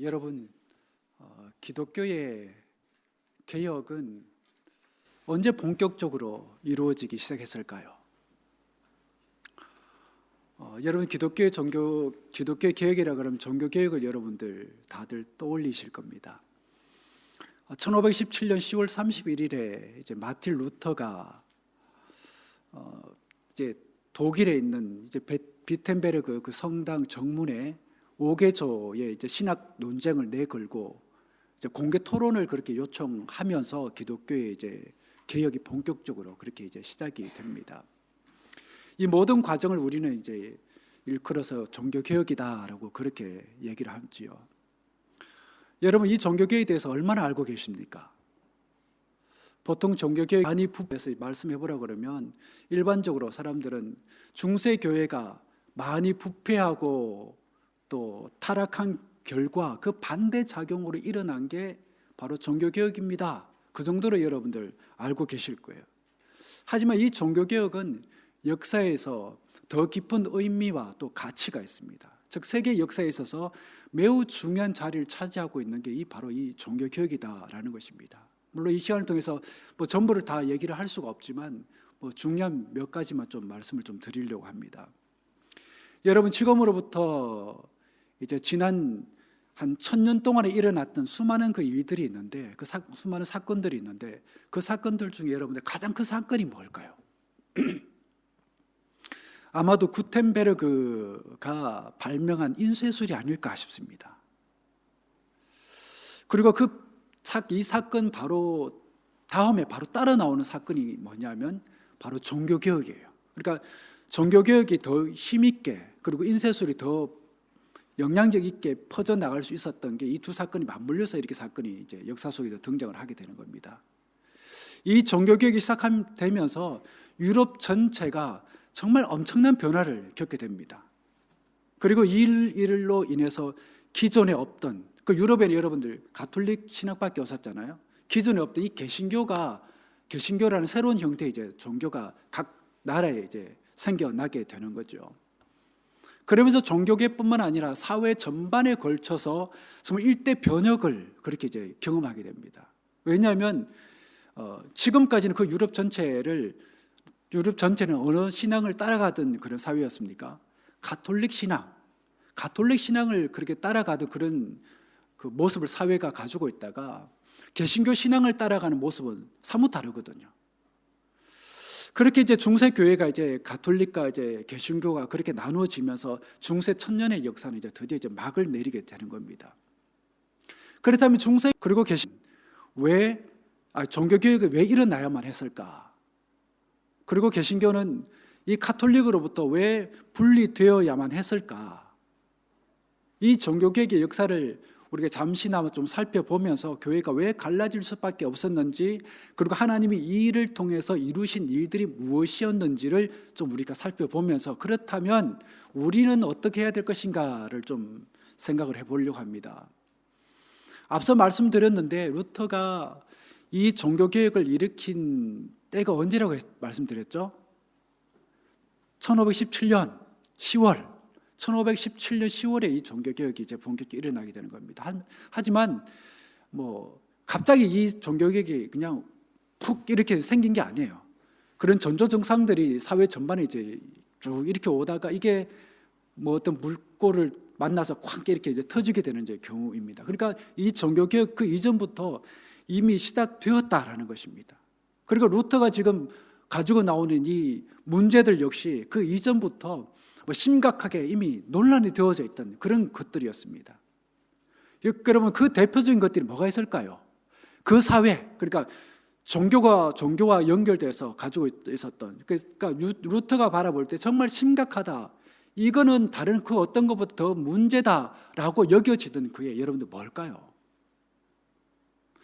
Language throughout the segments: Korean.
여러분, 기독교의 개혁은 언제 본격적으로 이루어지기 시작했을까요? 여러분, 기독교의 개혁이라 그러면 종교 개혁을 여러분들 다들 떠올리실 겁니다. 1517년 10월 31일에 이제 마틴 루터가 이제 독일에 있는 이제 비텐베르그 그 성당 정문에 5개조의 이제 신학 논쟁을 내걸고 이제 공개 토론을 그렇게 요청하면서 기독교의 이제 개혁이 본격적으로 그렇게 이제 시작이 됩니다. 이 모든 과정을 우리는 이제 일컬어서 종교 개혁이다라고 그렇게 얘기를 하지요. 여러분, 이 종교 개혁에 대해서 얼마나 알고 계십니까? 보통 종교 개혁 많이 부패해서 말씀해 보라 그러면 일반적으로 사람들은 중세 교회가 많이 부패하고 또 타락한 결과 그 반대 작용으로 일어난 게 바로 종교 개혁입니다. 그 정도로 여러분들 알고 계실 거예요. 하지만 이 종교 개혁은 역사에서 더 깊은 의미와 또 가치가 있습니다. 즉 세계 역사에 있어서 매우 중요한 자리를 차지하고 있는 게 바로 이 종교 개혁이다라는 것입니다. 물론 이 시간을 통해서 전부를 다 얘기를 할 수가 없지만 중요한 몇 가지만 좀 말씀을 좀 드리려고 합니다. 여러분, 지금으로부터 이제 지난 한 1000년 동안에 일어났던 수많은 그 일들이 있는데 수많은 사건들이 있는데 그 사건들 중에 여러분들 가장 큰 사건이 뭘까요? 아마도 구텐베르그가 발명한 인쇄술이 아닐까 싶습니다. 그리고 이 사건 바로 다음에 바로 따라 나오는 사건이 뭐냐면 바로 종교개혁이에요. 그러니까 종교개혁이 더 힘있게 그리고 인쇄술이 더 영향력 있게 퍼져나갈 수 있었던 게 이 두 사건이 맞물려서 이렇게 사건이 이제 역사 속에서 등장을 하게 되는 겁니다. 이 종교개혁이 시작되면서 유럽 전체가 정말 엄청난 변화를 겪게 됩니다. 그리고 이 일로 인해서 기존에 없던 그 유럽에는 여러분들 가톨릭 신학밖에 없었잖아요. 기존에 없던 이 개신교라는 새로운 형태의 이제 종교가 각 나라에 이제 생겨나게 되는 거죠. 그러면서 종교계뿐만 아니라 사회 전반에 걸쳐서 정말 일대 변혁을 그렇게 이제 경험하게 됩니다. 왜냐하면 지금까지는 그 유럽 전체는 어느 신앙을 따라가던 그런 사회였습니까? 가톨릭 신앙을 그렇게 따라가던 그런 그 모습을 사회가 가지고 있다가 개신교 신앙을 따라가는 모습은 사뭇 다르거든요. 그렇게 이제 중세 교회가 이제 가톨릭과 이제 개신교가 그렇게 나누어지면서 중세 1000년의 역사는 이제 드디어 이제 막을 내리게 되는 겁니다. 그렇다면 중세 그리고 종교 개혁이 왜 일어나야만 했을까? 그리고 개신교는 이 가톨릭으로부터 왜 분리되어야만 했을까? 이 종교 개혁의 역사를 우리가 잠시나마 좀 살펴보면서 교회가 왜 갈라질 수밖에 없었는지, 그리고 하나님이 이 일을 통해서 이루신 일들이 무엇이었는지를 좀 우리가 살펴보면서 그렇다면 우리는 어떻게 해야 될 것인가를 좀 생각을 해보려고 합니다. 앞서 말씀드렸는데 루터가 이 종교개혁을 일으킨 때가 언제라고 말씀드렸죠? 1517년 10월에 이 종교개혁이 이제 본격적으로 일어나게 되는 겁니다. 하지만 갑자기 이 종교개혁이 그냥 푹 이렇게 생긴 게 아니에요. 그런 전조증상들이 사회 전반에 이제 쭉 이렇게 오다가 이게 어떤 물꼬를 만나서 콱 이렇게 이제 터지게 되는 이제 경우입니다. 그러니까 이 종교개혁 그 이전부터 이미 시작되었다라는 것입니다. 그리고 루터가 지금 가지고 나오는 이 문제들 역시 그 이전부터 심각하게 이미 논란이 되어져 있던 그런 것들이었습니다. 여러분, 그 대표적인 것들이 뭐가 있을까요? 그 사회, 그러니까 종교와 연결돼서 가지고 있었던, 그러니까 루터가 바라볼 때 정말 심각하다, 이거는 다른 그 어떤 것보다 더 문제다라고 여겨지던 그게 여러분들 뭘까요?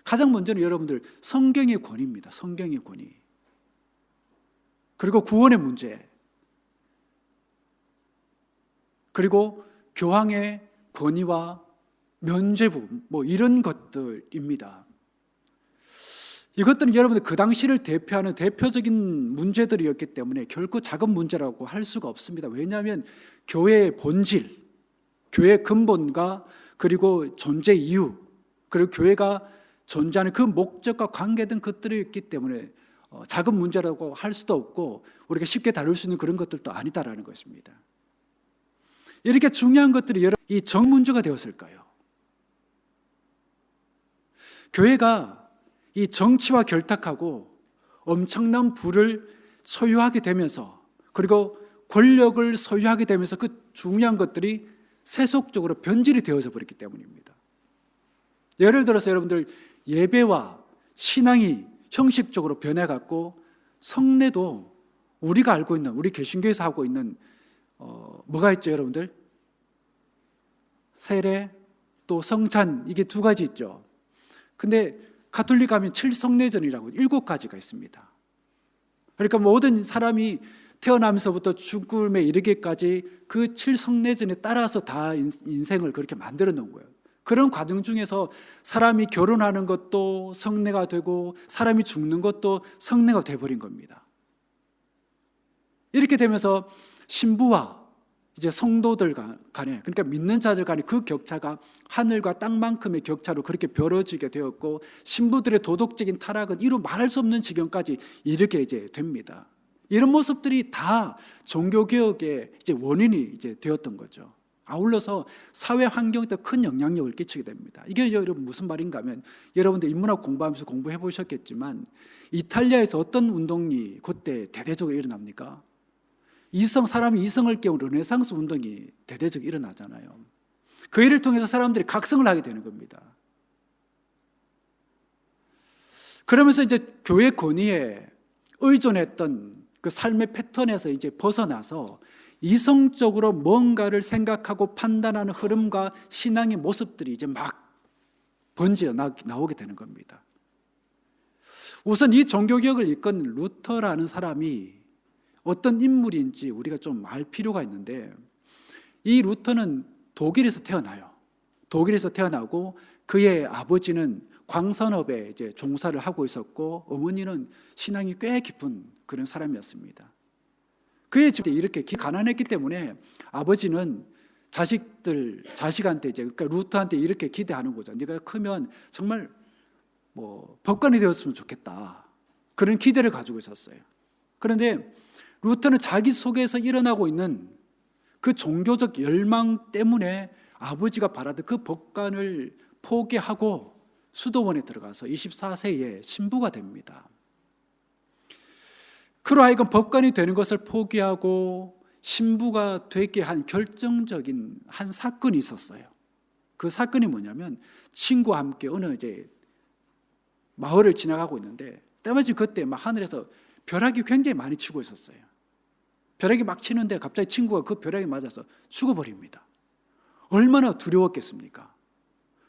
가장 먼저는 여러분들 성경의 권위입니다. 성경의 권위. 그리고 구원의 문제. 그리고 교황의 권위와 면죄부 이런 것들입니다. 이것들은 여러분들 그 당시를 대표하는 대표적인 문제들이었기 때문에 결코 작은 문제라고 할 수가 없습니다. 왜냐하면 교회의 본질, 교회의 근본과 그리고 존재 이유, 그리고 교회가 존재하는 그 목적과 관계된 것들이 있기 때문에 작은 문제라고 할 수도 없고 우리가 쉽게 다룰 수 있는 그런 것들도 아니다라는 것입니다. 이렇게 중요한 것들이 이 정문제가 되었을까요? 교회가 이 정치와 결탁하고 엄청난 부를 소유하게 되면서 그리고 권력을 소유하게 되면서 그 중요한 것들이 세속적으로 변질이 되어져 버렸기 때문입니다. 예를 들어서 여러분들 예배와 신앙이 형식적으로 변해갖고 성례도 우리가 알고 있는 우리 개신교에서 하고 있는 뭐가 있죠 여러분들? 세례 또 성찬 이게 두 가지 있죠. 근데 가톨릭 가면 7성례전이라고 7가지가 있습니다. 그러니까 모든 사람이 태어나면서부터 죽음에 이르기까지 그 7성례전에 따라서 다 인생을 그렇게 만들어 놓은 거예요. 그런 과정 중에서 사람이 결혼하는 것도 성례가 되고 사람이 죽는 것도 성례가 돼버린 겁니다. 이렇게 되면서 신부와 이제 성도들 간에 그러니까 믿는 자들 간에 그 격차가 하늘과 땅만큼의 격차로 그렇게 벌어지게 되었고 신부들의 도덕적인 타락은 이루 말할 수 없는 지경까지 이르게 이제 됩니다. 이런 모습들이 다 종교개혁의 이제 원인이 이제 되었던 거죠. 아울러서 사회 환경에 큰 영향력을 끼치게 됩니다. 이게 여러분 무슨 말인가 하면 여러분들 인문학 공부하면서 공부해 보셨겠지만 이탈리아에서 어떤 운동이 그때 대대적으로 일어납니까? 사람이 이성을 깨우는 르네상스 운동이 대대적으로 일어나잖아요. 그 일을 통해서 사람들이 각성을 하게 되는 겁니다. 그러면서 이제 교회 권위에 의존했던 그 삶의 패턴에서 이제 벗어나서 이성적으로 뭔가를 생각하고 판단하는 흐름과 신앙의 모습들이 이제 막 번져 나오게 되는 겁니다. 우선 이 종교개혁을 이끈 루터라는 사람이 어떤 인물인지 우리가 좀 알 필요가 있는데 이 루터는 독일에서 태어나요. 독일에서 태어나고 그의 아버지는 광산업에 이제 종사를 하고 있었고 어머니는 신앙이 꽤 깊은 그런 사람이었습니다. 그의 집이 이렇게 가난했기 때문에 아버지는 자식한테 이제 그러니까 루터한테 이렇게 기대하는 거죠. 네가 크면 정말 법관이 되었으면 좋겠다. 그런 기대를 가지고 있었어요. 그런데 루터는 자기 속에서 일어나고 있는 그 종교적 열망 때문에 아버지가 바라던 그 법관을 포기하고 수도원에 들어가서 24세에 신부가 됩니다. 그로 하여금 법관이 되는 것을 포기하고 신부가 되게 한 결정적인 한 사건이 있었어요. 그 사건이 뭐냐면 친구와 함께 어느 이제 마을을 지나가고 있는데 때마침 그때 막 하늘에서 벼락이 굉장히 많이 치고 있었어요. 벼락이 막 치는데 갑자기 친구가 그 벼락에 맞아서 죽어버립니다. 얼마나 두려웠겠습니까?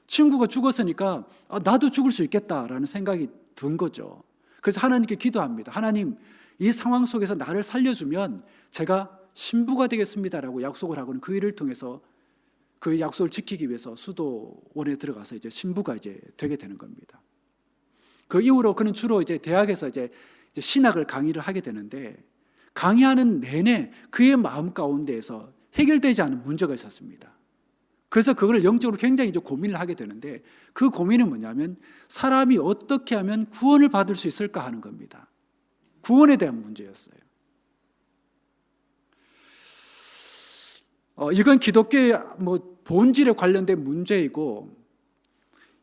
친구가 죽었으니까 나도 죽을 수 있겠다라는 생각이 든 거죠. 그래서 하나님께 기도합니다. 하나님, 이 상황 속에서 나를 살려주면 제가 신부가 되겠습니다라고 약속을 하고는 그 일을 통해서 그 약속을 지키기 위해서 수도원에 들어가서 이제 신부가 이제 되게 되는 겁니다. 그 이후로 그는 주로 이제 대학에서 이제 신학을 강의를 하게 되는데 강의하는 내내 그의 마음 가운데에서 해결되지 않은 문제가 있었습니다. 그래서 그걸 영적으로 굉장히 이제 고민을 하게 되는데 그 고민은 뭐냐면 사람이 어떻게 하면 구원을 받을 수 있을까 하는 겁니다. 구원에 대한 문제였어요. 이건 기독교의 본질에 관련된 문제이고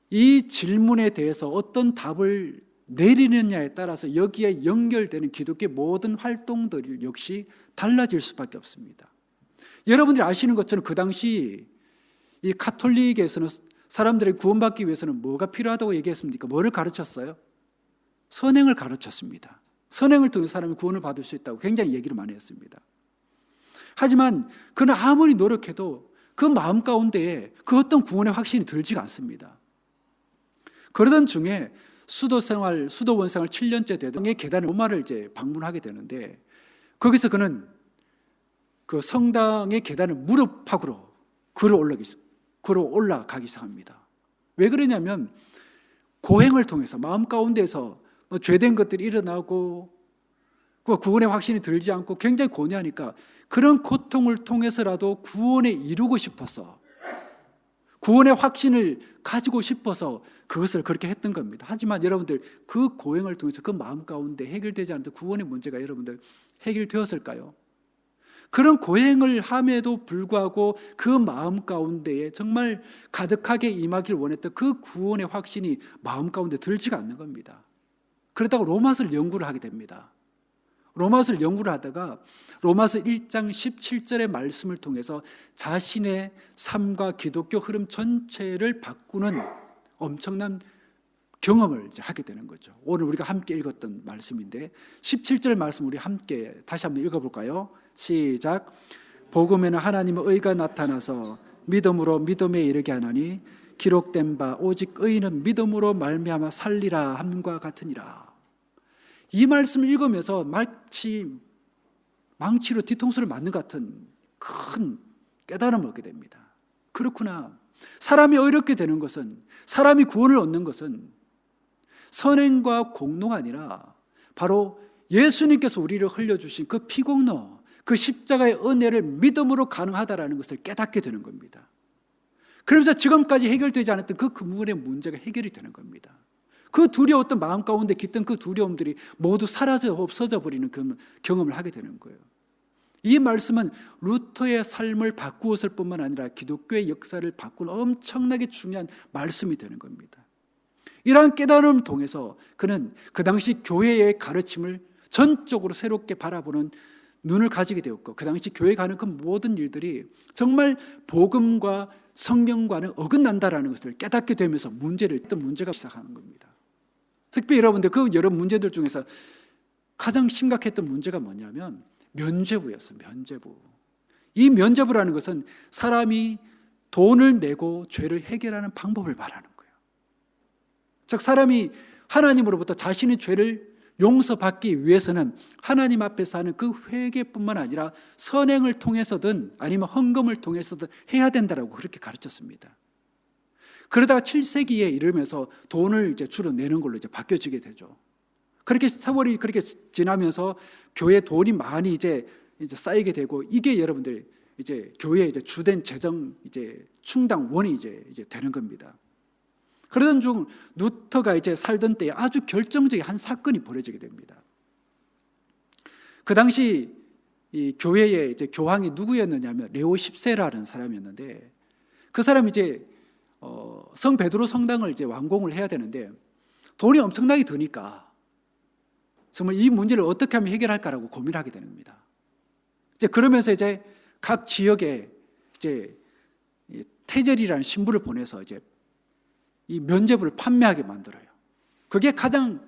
이 질문에 대해서 어떤 답을 내리느냐에 따라서 여기에 연결되는 기독교의 모든 활동들 역시 달라질 수밖에 없습니다. 여러분들이 아시는 것처럼 그 당시 이 가톨릭에서는 사람들이 구원받기 위해서는 뭐가 필요하다고 얘기했습니까? 뭐를 가르쳤어요? 선행을 가르쳤습니다. 선행을 통해 사람이 구원을 받을 수 있다고 굉장히 얘기를 많이 했습니다. 하지만 그는 아무리 노력해도 그 마음 가운데에 그 어떤 구원의 확신이 들지가 않습니다. 그러던 중에 수도원 생활 7년째 되던 계단의 로마를 이제 방문하게 되는데 거기서 그는 그 성당의 계단을 무릎팍으로 걸어 올라가기 시작합니다. 왜 그러냐면 고행을 통해서 마음 가운데서 죄된 것들이 일어나고 그 구원의 확신이 들지 않고 굉장히 고뇌하니까 그런 고통을 통해서라도 구원에 이루고 싶어서 구원의 확신을 가지고 싶어서 그것을 그렇게 했던 겁니다. 하지만 여러분들 그 고행을 통해서 그 마음 가운데 해결되지 않는 구원의 문제가 여러분들 해결되었을까요? 그런 고행을 함에도 불구하고 그 마음 가운데에 정말 가득하게 임하길 원했던 그 구원의 확신이 마음 가운데 들지가 않는 겁니다. 그러다가 로마서를 연구를 하게 됩니다. 로마서를 연구를 하다가 로마서 1장 17절의 말씀을 통해서 자신의 삶과 기독교 흐름 전체를 바꾸는 엄청난 경험을 이제 하게 되는 거죠. 오늘 우리가 함께 읽었던 말씀인데 17절 말씀 우리 함께 다시 한번 읽어볼까요? 시작. 복음에는 하나님의 의가 나타나서 믿음으로 믿음에 이르게 하나니 기록된 바 오직 의인은 믿음으로 말미암아 살리라 함과 같으니라. 이 말씀을 읽으면서 마치 망치로 뒤통수를 맞는 것 같은 큰 깨달음을 얻게 됩니다. 그렇구나. 사람이 의롭게 되는 것은, 사람이 구원을 얻는 것은 선행과 공로가 아니라 바로 예수님께서 우리를 흘려주신 그 피공로, 그 십자가의 은혜를 믿음으로 가능하다라는 것을 깨닫게 되는 겁니다. 그러면서 지금까지 해결되지 않았던 그 근본의 문제가 해결이 되는 겁니다. 그 두려웠던 마음 가운데 깃든 그 두려움들이 모두 사라져 없어져 버리는 그 경험을 하게 되는 거예요. 이 말씀은 루터의 삶을 바꾸었을 뿐만 아니라 기독교의 역사를 바꾸는 엄청나게 중요한 말씀이 되는 겁니다. 이러한 깨달음을 통해서 그는 그 당시 교회의 가르침을 전적으로 새롭게 바라보는 눈을 가지게 되었고, 그 당시 교회에 가는 그 모든 일들이 정말 복음과 성경과는 어긋난다라는 것을 깨닫게 되면서 문제가 시작하는 겁니다. 특별히 여러분들 그 여러 문제들 중에서 가장 심각했던 문제가 뭐냐면 면죄부였어요. 면죄부. 이 면죄부라는 것은 사람이 돈을 내고 죄를 해결하는 방법을 말하는 거예요. 즉 사람이 하나님으로부터 자신의 죄를 용서받기 위해서는 하나님 앞에서 하는 그 회개뿐만 아니라 선행을 통해서든 아니면 헌금을 통해서든 해야 된다라고 그렇게 가르쳤습니다. 그러다가 7세기에 이르면서 돈을 이제 주로 내는 걸로 이제 바뀌어지게 되죠. 그렇게 세월이 그렇게 지나면서 교회에 돈이 많이 이제 쌓이게 되고, 이게 여러분들 이제 교회의 이제 주된 재정 이제 충당원이 이제 되는 겁니다. 그러던 중 루터가 이제 살던 때에 아주 결정적인 한 사건이 벌어지게 됩니다. 그 당시 이 교회의 이제 교황이 누구였느냐면 레오 10세라는 사람이었는데, 그 사람이 이제 성 베드로 성당을 이제 완공을 해야 되는데 돈이 엄청나게 드니까 정말 이 문제를 어떻게 하면 해결할까라고 고민하게 되는 겁니다. 이제 그러면서 이제 각 지역에 이제 태절이라는 신부를 보내서 이제 이 면죄부를 판매하게 만들어요. 그게 가장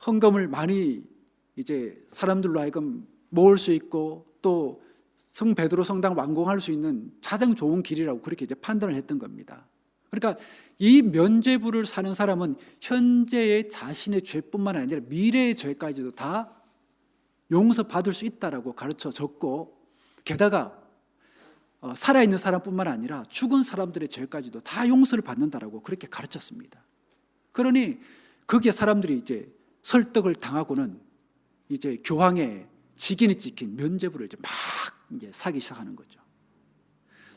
헌금을 많이 이제 사람들로 하여금 모을 수 있고 또 성 베드로 성당 완공할 수 있는 가장 좋은 길이라고 그렇게 이제 판단을 했던 겁니다. 그러니까 이 면죄부를 사는 사람은 현재의 자신의 죄뿐만 아니라 미래의 죄까지도 다 용서받을 수 있다라고 가르쳐 줬고, 게다가 살아있는 사람뿐만 아니라 죽은 사람들의 죄까지도 다 용서를 받는다라고 그렇게 가르쳤습니다. 그러니 거기에 사람들이 이제 설득을 당하고는 이제 교황의 직인이 찍힌 면죄부를 이제 막 이제 사기 시작하는 거죠.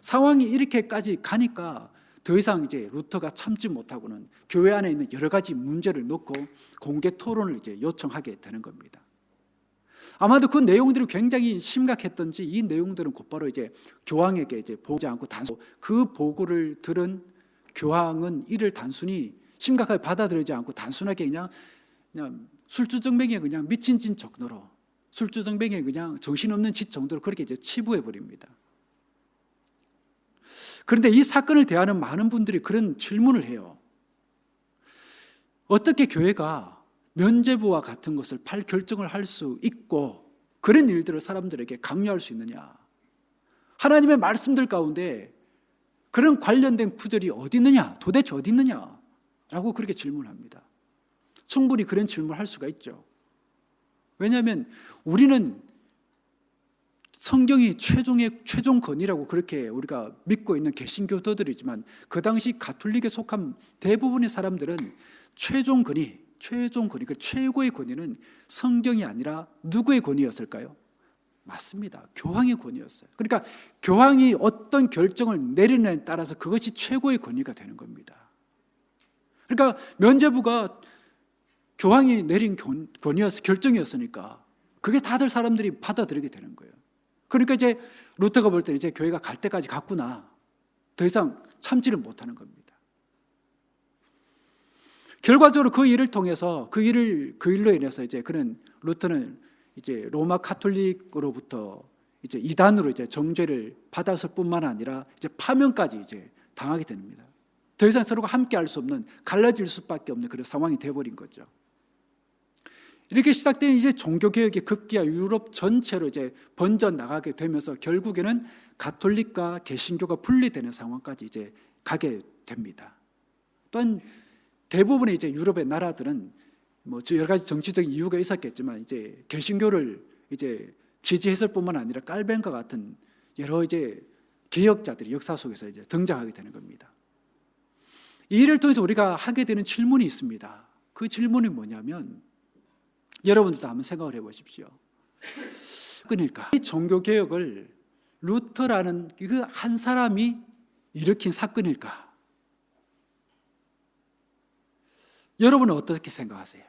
상황이 이렇게까지 가니까 더 이상 이제 루터가 참지 못하고는 교회 안에 있는 여러 가지 문제를 놓고 공개 토론을 이제 요청하게 되는 겁니다. 아마도 그 내용들이 굉장히 심각했던지 이 내용들은 곧바로 이제 교황에게 이제 보지 않고 그 보고를 들은 교황은 이를 단순히 심각하게 받아들이지 않고 단순하게 그냥 술주정뱅이에 그냥 미친 짓 정도로, 술주정뱅이에 그냥 정신없는 짓 정도로 그렇게 이제 치부해 버립니다. 그런데 이 사건을 대하는 많은 분들이 그런 질문을 해요. 어떻게 교회가 면죄부와 같은 것을 결정을 할 수 있고 그런 일들을 사람들에게 강요할 수 있느냐? 하나님의 말씀들 가운데 그런 관련된 구절이 어디 있느냐? 도대체 어디 있느냐? 라고 그렇게 질문합니다. 충분히 그런 질문을 할 수가 있죠. 왜냐하면 우리는 성경이 최종 권위라고 그렇게 우리가 믿고 있는 개신교도들이지만 그 당시 가톨릭에 속한 대부분의 사람들은 최종 권위, 그 최고의 권위는 성경이 아니라 누구의 권위였을까요? 맞습니다. 교황의 권위였어요. 그러니까 교황이 어떤 결정을 내리느냐에 따라서 그것이 최고의 권위가 되는 겁니다. 그러니까 면죄부가 교황이 내린 결정이었으니까 그게 다들 사람들이 받아들이게 되는 거예요. 그러니까 이제 루터가 볼 때는 이제 교회가 갈 때까지 갔구나. 더 이상 참지를 못하는 겁니다. 결과적으로 그 일을 통해서 그 일로 인해서 이제 그는 루터는 이제 로마 카톨릭으로부터 이제 이단으로 이제 정죄를 받았을 뿐만 아니라 이제 파면까지 이제 당하게 됩니다. 더 이상 서로가 함께 할 수 없는, 갈라질 수밖에 없는 그런 상황이 되어버린 거죠. 이렇게 시작된 이제 종교개혁이 급기야 유럽 전체로 이제 번져 나가게 되면서 결국에는 가톨릭과 개신교가 분리되는 상황까지 이제 가게 됩니다. 또한 대부분의 이제 유럽의 나라들은 뭐 여러 가지 정치적인 이유가 있었겠지만 이제 개신교를 이제 지지했을 뿐만 아니라 깔벤과 같은 여러 이제 개혁자들이 역사 속에서 이제 등장하게 되는 겁니다. 이 일을 통해서 우리가 하게 되는 질문이 있습니다. 그 질문이 뭐냐면 여러분들도 한번 생각을 해보십시오. 끊일까? 이 종교개혁을 루터라는 그 한 사람이 일으킨 사건일까? 여러분은 어떻게 생각하세요?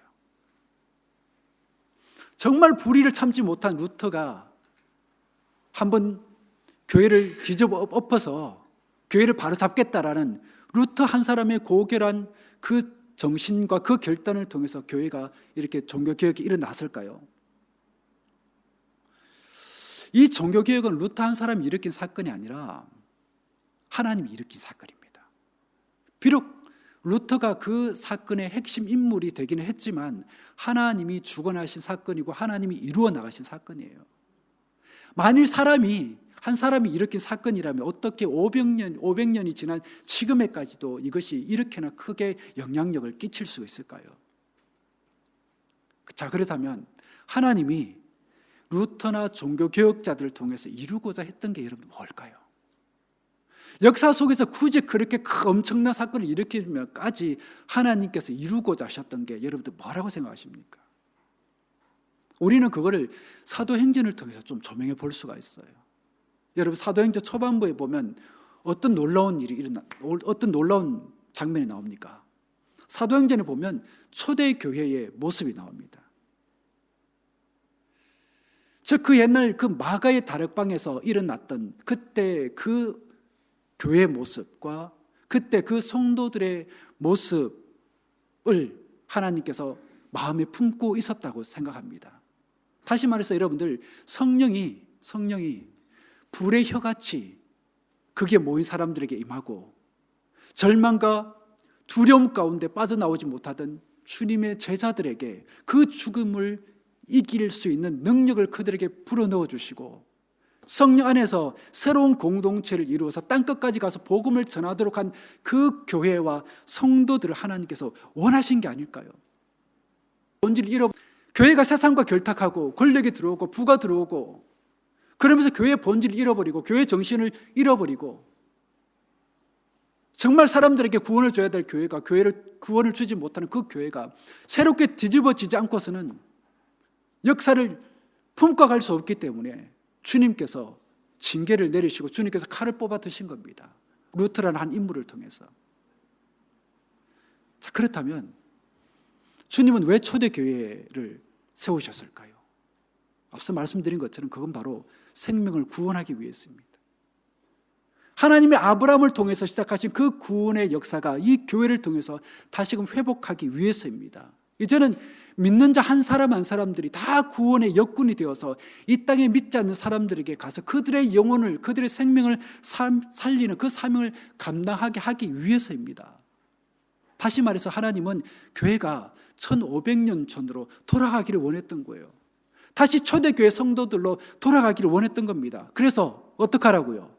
정말 불의를 참지 못한 루터가 한번 교회를 뒤집어 엎어서 교회를 바로잡겠다라는 루터 한 사람의 고결한 그 정신과 그 결단을 통해서 교회가 이렇게 종교개혁이 일어났을까요? 이 종교개혁은 루터 한 사람이 일으킨 사건이 아니라 하나님이 일으킨 사건입니다. 비록 루터가 그 사건의 핵심 인물이 되기는 했지만 하나님이 주관하신 사건이고 하나님이 이루어 나가신 사건이에요. 만일 한 사람이 일으킨 사건이라면 어떻게 500년이 지난 지금에까지도 이것이 이렇게나 크게 영향력을 끼칠 수 있을까요? 자, 그렇다면 하나님이 루터나 종교개혁자들을 통해서 이루고자 했던 게 여러분 뭘까요? 역사 속에서 굳이 그렇게 엄청난 사건을 일으키면까지 하나님께서 이루고자 하셨던 게 여러분들 뭐라고 생각하십니까? 우리는 그거를 사도행전을 통해서 좀 조명해 볼 수가 있어요. 여러분 사도행전 초반부에 보면 어떤 놀라운 장면이 나옵니까? 사도행전에 보면 초대교회의 모습이 나옵니다. 즉 그 옛날 그 마가의 다락방에서 일어났던 그때 그 교회의 모습과 그때 그 성도들의 모습을 하나님께서 마음에 품고 있었다고 생각합니다. 다시 말해서 여러분들 성령이 불의 혀같이 그게 모인 사람들에게 임하고 절망과 두려움 가운데 빠져나오지 못하던 주님의 제자들에게 그 죽음을 이길 수 있는 능력을 그들에게 불어넣어 주시고 성령 안에서 새로운 공동체를 이루어서 땅끝까지 가서 복음을 전하도록 한 그 교회와 성도들을 하나님께서 원하신 게 아닐까요? 교회가 세상과 결탁하고 권력이 들어오고 부가 들어오고 그러면서 교회의 본질을 잃어버리고 교회의 정신을 잃어버리고 정말 사람들에게 구원을 줘야 될 교회가 구원을 주지 못하는 그 교회가 새롭게 뒤집어지지 않고서는 역사를 품고 갈 수 없기 때문에 주님께서 징계를 내리시고 주님께서 칼을 뽑아 드신 겁니다. 루터라는 한 인물을 통해서. 자, 그렇다면 주님은 왜 초대교회를 세우셨을까요? 앞서 말씀드린 것처럼 그건 바로 생명을 구원하기 위해서입니다. 하나님의 아브라함을 통해서 시작하신 그 구원의 역사가 이 교회를 통해서 다시금 회복하기 위해서입니다. 이제는 믿는 자 한 사람 한 사람들이 다 구원의 역군이 되어서 이 땅에 믿지 않는 사람들에게 가서 그들의 영혼을, 그들의 생명을 살리는 그 사명을 감당하게 하기 위해서입니다. 다시 말해서 하나님은 교회가 1500년 전으로 돌아가기를 원했던 거예요. 다시 초대교회 성도들로 돌아가기를 원했던 겁니다. 그래서 어떻게 하라고요?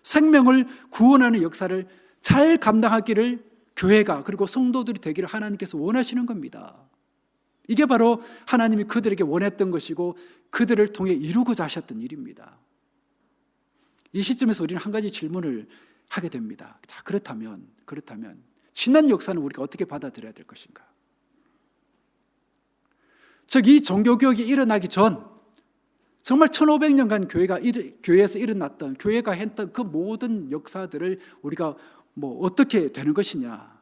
생명을 구원하는 역사를 잘 감당하기를 교회가 그리고 성도들이 되기를 하나님께서 원하시는 겁니다. 이게 바로 하나님이 그들에게 원했던 것이고 그들을 통해 이루고자 하셨던 일입니다. 이 시점에서 우리는 한 가지 질문을 하게 됩니다. 자, 그렇다면 지난 역사는 우리가 어떻게 받아들여야 될 것인가? 즉 이 종교개혁이 일어나기 전 정말 1500년간 교회에서 일어났던, 교회가 했던 그 모든 역사들을 우리가 어떻게 되는 것이냐.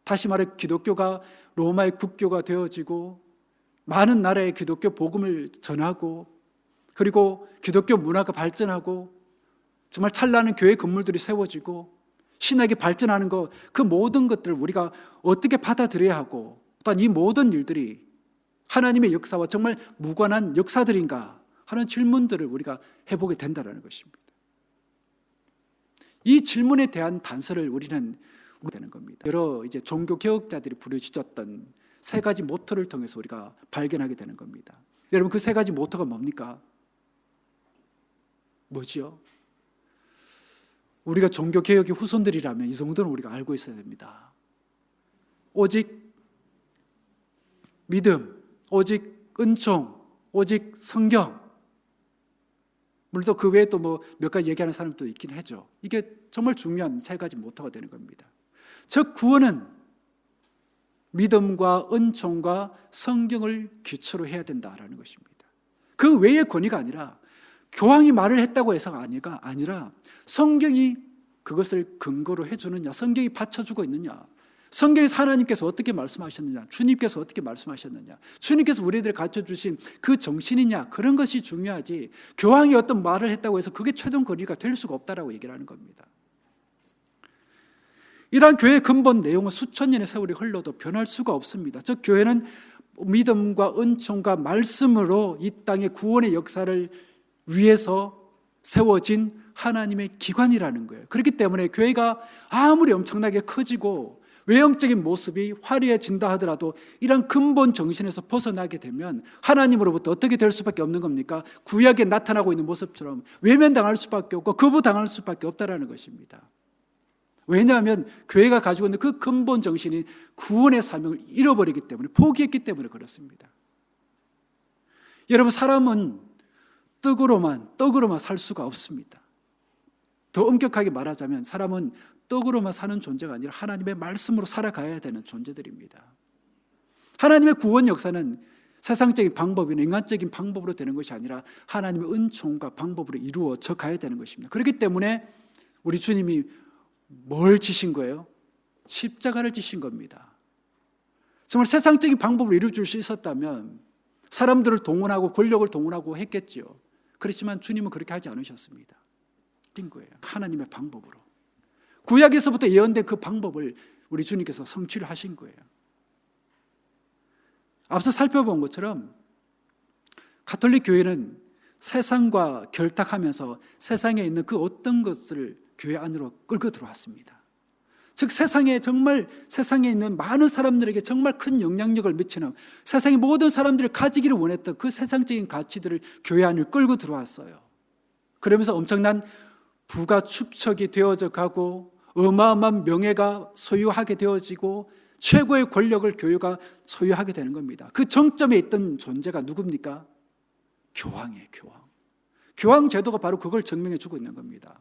다시 말해 기독교가 로마의 국교가 되어지고 많은 나라에 기독교 복음을 전하고 그리고 기독교 문화가 발전하고 정말 찬란한 교회 건물들이 세워지고 신학이 발전하는 그 모든 것들을 우리가 어떻게 받아들여야 하고 또한 이 모든 일들이 하나님의 역사와 정말 무관한 역사들인가 하는 질문들을 우리가 해보게 된다는 것입니다. 이 질문에 대한 단서를 우리는 되는 겁니다. 여러 이제 종교 개혁자들이 부르짖었던 세 가지 모토를 통해서 우리가 발견하게 되는 겁니다. 여러분 그 세 가지 모토가 뭡니까? 뭐지요? 우리가 종교 개혁의 후손들이라면 이 정도는 우리가 알고 있어야 됩니다. 오직 믿음, 오직 은총, 오직 성경. 물론 또 그 외에 또 몇 가지 얘기하는 사람도 있긴 하죠. 이게 정말 중요한 세 가지 모토가 되는 겁니다. 즉 구원은 믿음과 은총과 성경을 기초로 해야 된다라는 것입니다. 그 외의 권위가 아니라 교황이 말을 했다고 해서가 아니라 성경이 그것을 근거로 해주느냐, 성경이 받쳐주고 있느냐, 성경에서 하나님께서 어떻게 말씀하셨느냐, 주님께서 어떻게 말씀하셨느냐, 주님께서 우리들에게 가르쳐주신 그 정신이냐, 그런 것이 중요하지 교황이 어떤 말을 했다고 해서 그게 최종 권위가 될 수가 없다라고 얘기를 하는 겁니다. 이러한 교회의 근본 내용은 수천 년의 세월이 흘러도 변할 수가 없습니다. 즉 교회는 믿음과 은총과 말씀으로 이 땅의 구원의 역사를 위해서 세워진 하나님의 기관이라는 거예요. 그렇기 때문에 교회가 아무리 엄청나게 커지고 외형적인 모습이 화려해진다 하더라도 이런 근본 정신에서 벗어나게 되면 하나님으로부터 어떻게 될 수밖에 없는 겁니까? 구약에 나타나고 있는 모습처럼 외면당할 수밖에 없고 거부당할 수밖에 없다는 것입니다. 왜냐하면 교회가 가지고 있는 그 근본 정신이 구원의 사명을 잃어버리기 때문에, 포기했기 때문에 그렇습니다. 여러분 사람은 떡으로만 살 수가 없습니다. 더 엄격하게 말하자면 사람은 떡으로만 사는 존재가 아니라 하나님의 말씀으로 살아가야 되는 존재들입니다. 하나님의 구원 역사는 세상적인 방법이나 인간적인 방법으로 되는 것이 아니라 하나님의 은총과 방법으로 이루어져 가야 되는 것입니다. 그렇기 때문에 우리 주님이 뭘 지신 거예요? 십자가를 지신 겁니다. 정말 세상적인 방법으로 이루어질 수 있었다면 사람들을 동원하고 권력을 동원하고 했겠지요. 그렇지만 주님은 그렇게 하지 않으셨습니다. 인 거예요. 하나님의 방법으로. 구약에서부터 예언된 그 방법을 우리 주님께서 성취를 하신 거예요. 앞서 살펴본 것처럼 가톨릭 교회는 세상과 결탁하면서 세상에 있는 그 어떤 것을 교회 안으로 끌고 들어왔습니다. 즉 세상에 있는 많은 사람들에게 정말 큰 영향력을 미치는, 세상의 모든 사람들이 가지기를 원했던 그 세상적인 가치들을 교회 안을 끌고 들어왔어요. 그러면서 엄청난 부가 축적이 되어져 가고 어마어마한 명예가 소유하게 되어지고 최고의 권력을 교회가 소유하게 되는 겁니다. 그 정점에 있던 존재가 누굽니까? 교황이에요. 교황 제도가 바로 그걸 증명해 주고 있는 겁니다.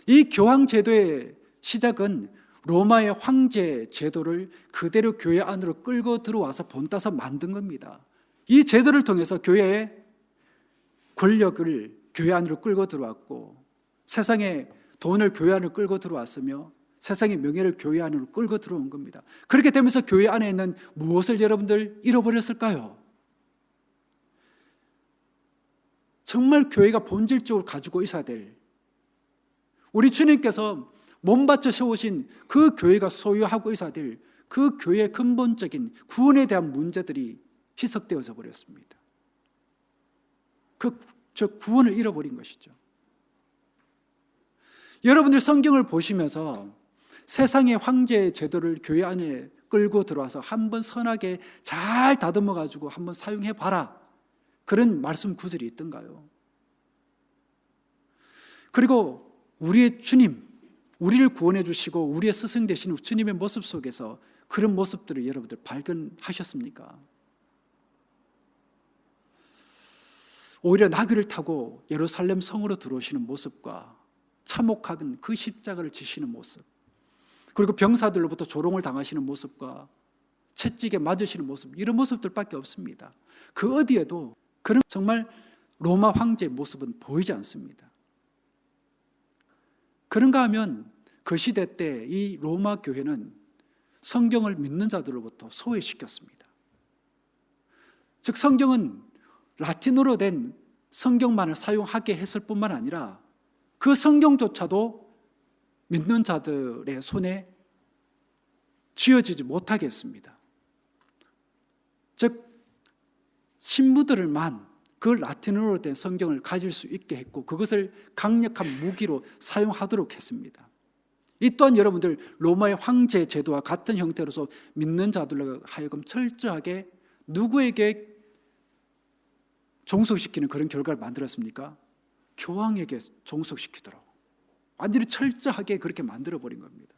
이 교황 제도의 시작은 로마의 황제 제도를 그대로 교회 안으로 끌고 들어와서 본따서 만든 겁니다. 이 제도를 통해서 교회의 권력을 교회 안으로 끌고 들어왔고 세상의 돈을 교회 안으로 끌고 들어왔으며 세상의 명예를 교회 안으로 끌고 들어온 겁니다. 그렇게 되면서 교회 안에 있는 무엇을 여러분들 잃어버렸을까요? 정말 교회가 본질적으로 가지고 있어야 될, 우리 주님께서 몸바쳐 세우신 그 교회가 소유하고 있어야 될 그 교회의 근본적인 구원에 대한 문제들이 희석되어져 버렸습니다. 저 구원을 잃어버린 것이죠. 여러분들 성경을 보시면서 세상의 황제 제도를 교회 안에 끌고 들어와서 한번 선하게 잘 다듬어 가지고 한번 사용해 봐라, 그런 말씀 구절이 있던가요? 그리고 우리의 주님, 우리를 구원해 주시고 우리의 스승 되신 주님의 모습 속에서 그런 모습들을 여러분들 발견하셨습니까? 오히려 나귀를 타고 예루살렘 성으로 들어오시는 모습과 참혹한 그 십자가를 지시는 모습, 그리고 병사들로부터 조롱을 당하시는 모습과 채찍에 맞으시는 모습, 이런 모습들밖에 없습니다. 그 어디에도 그런 정말 로마 황제의 모습은 보이지 않습니다. 그런가 하면 그 시대 때 이 로마 교회는 성경을 믿는 자들로부터 소외시켰습니다. 즉 성경은 라틴어로 된 성경만을 사용하게 했을 뿐만 아니라 그 성경조차도 믿는 자들의 손에 쥐어지지 못하게 했습니다. 즉 신부들만 그 라틴어로 된 성경을 가질 수 있게 했고 그것을 강력한 무기로 사용하도록 했습니다. 이 또한 여러분들 로마의 황제 제도와 같은 형태로서 믿는 자들로 하여금 철저하게 누구에게 종속시키는 그런 결과를 만들었습니까? 교황에게 종속시키도록 완전히 철저하게 그렇게 만들어버린 겁니다.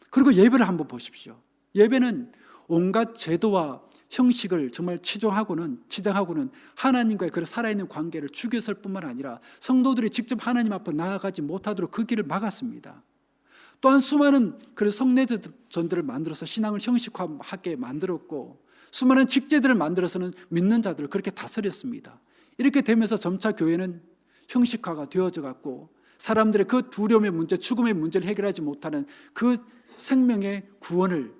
그리고 예배를 한번 보십시오. 예배는 온갖 제도와 형식을 정말 치장하고는 하나님과의 그 살아있는 관계를 죽였을 뿐만 아니라 성도들이 직접 하나님 앞에 나아가지 못하도록 그 길을 막았습니다. 또한 수많은 그 성례전들을 만들어서 신앙을 형식화하게 만들었고 수많은 직제들을 만들어서는 믿는 자들을 그렇게 다스렸습니다. 이렇게 되면서 점차 교회는 형식화가 되어져 갔고 사람들의 그 두려움의 문제, 죽음의 문제를 해결하지 못하는 그 생명의 구원을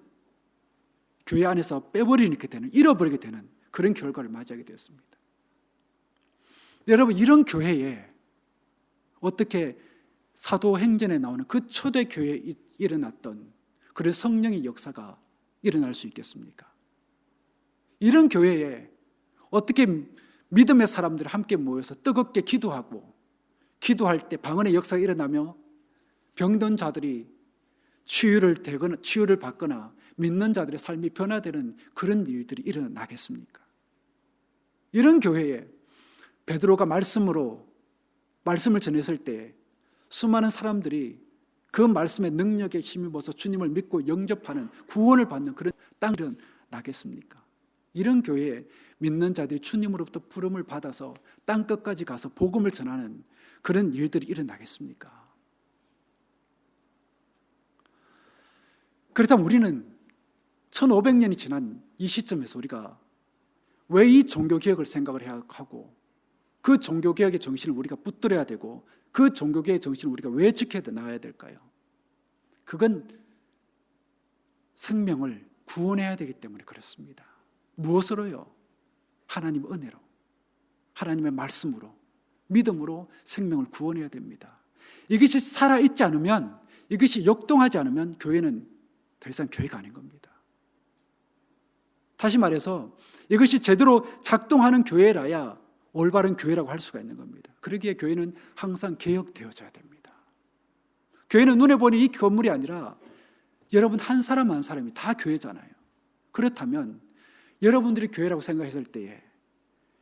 교회 안에서 빼버리게 되는, 잃어버리게 되는 그런 결과를 맞이하게 되었습니다. 여러분, 이런 교회에 어떻게 사도행전에 나오는 그 초대교회에 일어났던 그런 성령의 역사가 일어날 수 있겠습니까? 이런 교회에 어떻게 믿음의 사람들이 함께 모여서 뜨겁게 기도하고 기도할 때 방언의 역사가 일어나며 병든 자들이 치유를 받거나 믿는 자들의 삶이 변화되는 그런 일들이 일어나겠습니까? 이런 교회에 베드로가 말씀을 전했을 때 수많은 사람들이 그 말씀의 능력에 힘입어서 주님을 믿고 영접하는 구원을 받는 그런 땅이 나겠습니까? 이런 교회에 믿는 자들이 주님으로부터 부름을 받아서 땅끝까지 가서 복음을 전하는 그런 일들이 일어나겠습니까? 그렇다면 우리는 1500년이 지난 이 시점에서 우리가 왜 이 종교개혁을 생각을 해야 하고 그 종교개혁의 정신을 우리가 붙들어야 되고 그 종교개혁의 정신을 우리가 왜 지켜 나가야 될까요? 그건 생명을 구원해야 되기 때문에 그렇습니다. 무엇으로요? 하나님의 은혜로, 하나님의 말씀으로, 믿음으로 생명을 구원해야 됩니다. 이것이 살아있지 않으면, 이것이 역동하지 않으면 교회는 더 이상 교회가 아닌 겁니다. 다시 말해서 이것이 제대로 작동하는 교회라야 올바른 교회라고 할 수가 있는 겁니다. 그러기에 교회는 항상 개혁되어져야 됩니다. 교회는 눈에 보니 이 건물이 아니라 여러분 한 사람 한 사람이 다 교회잖아요. 그렇다면 여러분들이 교회라고 생각했을 때에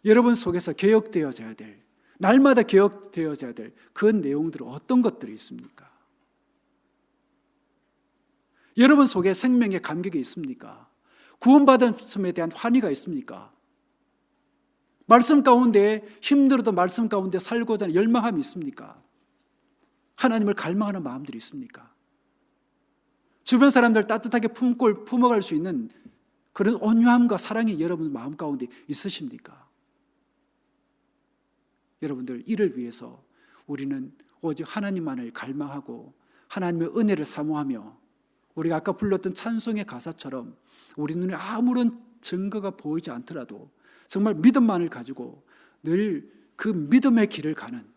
여러분 속에서 개혁되어져야 될, 날마다 개혁되어져야 될 그 내용들은 어떤 것들이 있습니까? 여러분 속에 생명의 감격이 있습니까? 구원받음에 대한 환희가 있습니까? 말씀 가운데 힘들어도 말씀 가운데 살고자 하는 열망함이 있습니까? 하나님을 갈망하는 마음들이 있습니까? 주변 사람들 따뜻하게 품어갈 수 있는 그런 온유함과 사랑이 여러분 마음 가운데 있으십니까? 여러분들 이를 위해서 우리는 오직 하나님만을 갈망하고 하나님의 은혜를 사모하며 우리가 아까 불렀던 찬송의 가사처럼 우리 눈에 아무런 증거가 보이지 않더라도 정말 믿음만을 가지고 늘 그 믿음의 길을 가는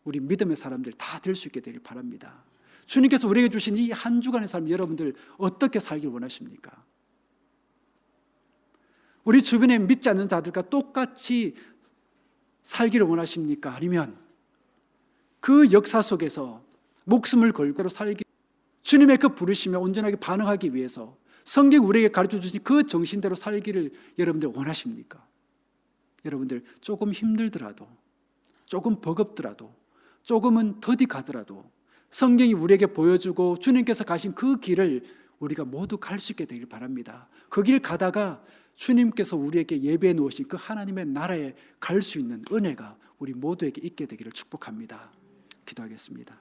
우리 믿음의 사람들 다 될 수 있게 되길 바랍니다. 주님께서 우리에게 주신 이 한 주간의 삶 여러분들 어떻게 살길 원하십니까? 우리 주변에 믿지 않는 자들과 똑같이 살기를 원하십니까? 아니면 그 역사 속에서 목숨을 걸고 살기, 주님의 그 부르심에 온전하게 반응하기 위해서 성경 우리에게 가르쳐 주신 그 정신대로 살기를 여러분들 원하십니까? 여러분들 조금 힘들더라도, 조금 버겁더라도, 조금은 더디 가더라도 성경이 우리에게 보여주고 주님께서 가신 그 길을 우리가 모두 갈 수 있게 되길 바랍니다. 그 길 가다가 주님께서 우리에게 예배해 놓으신 그 하나님의 나라에 갈 수 있는 은혜가 우리 모두에게 있게 되기를 축복합니다. 기도하겠습니다.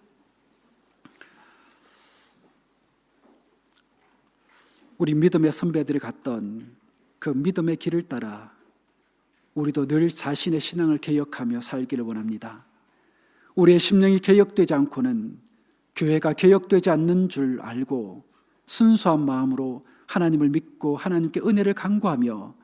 우리 믿음의 선배들이 갔던 그 믿음의 길을 따라 우리도 늘 자신의 신앙을 개혁하며 살기를 원합니다. 우리의 심령이 개혁되지 않고는 교회가 개혁되지 않는 줄 알고 순수한 마음으로 하나님을 믿고 하나님께 은혜를 간구하며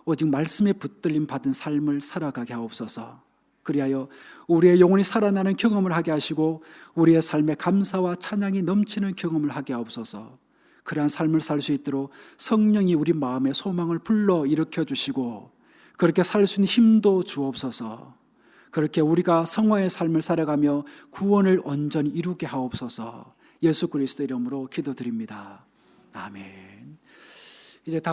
오직 말씀에 붙들림 받은 삶을 살아가게 하옵소서. 그리하여 우리의 영혼이 살아나는 경험을 하게 하시고 우리의 삶에 감사와 찬양이 넘치는 경험을 하게 하옵소서. 그러한 삶을 살 수 있도록 성령이 우리 마음에 소망을 불러 일으켜 주시고 그렇게 살 수 있는 힘도 주옵소서. 그렇게 우리가 성화의 삶을 살아가며 구원을 온전히 이루게 하옵소서. 예수 그리스도 이름으로 기도드립니다. 아멘. 이제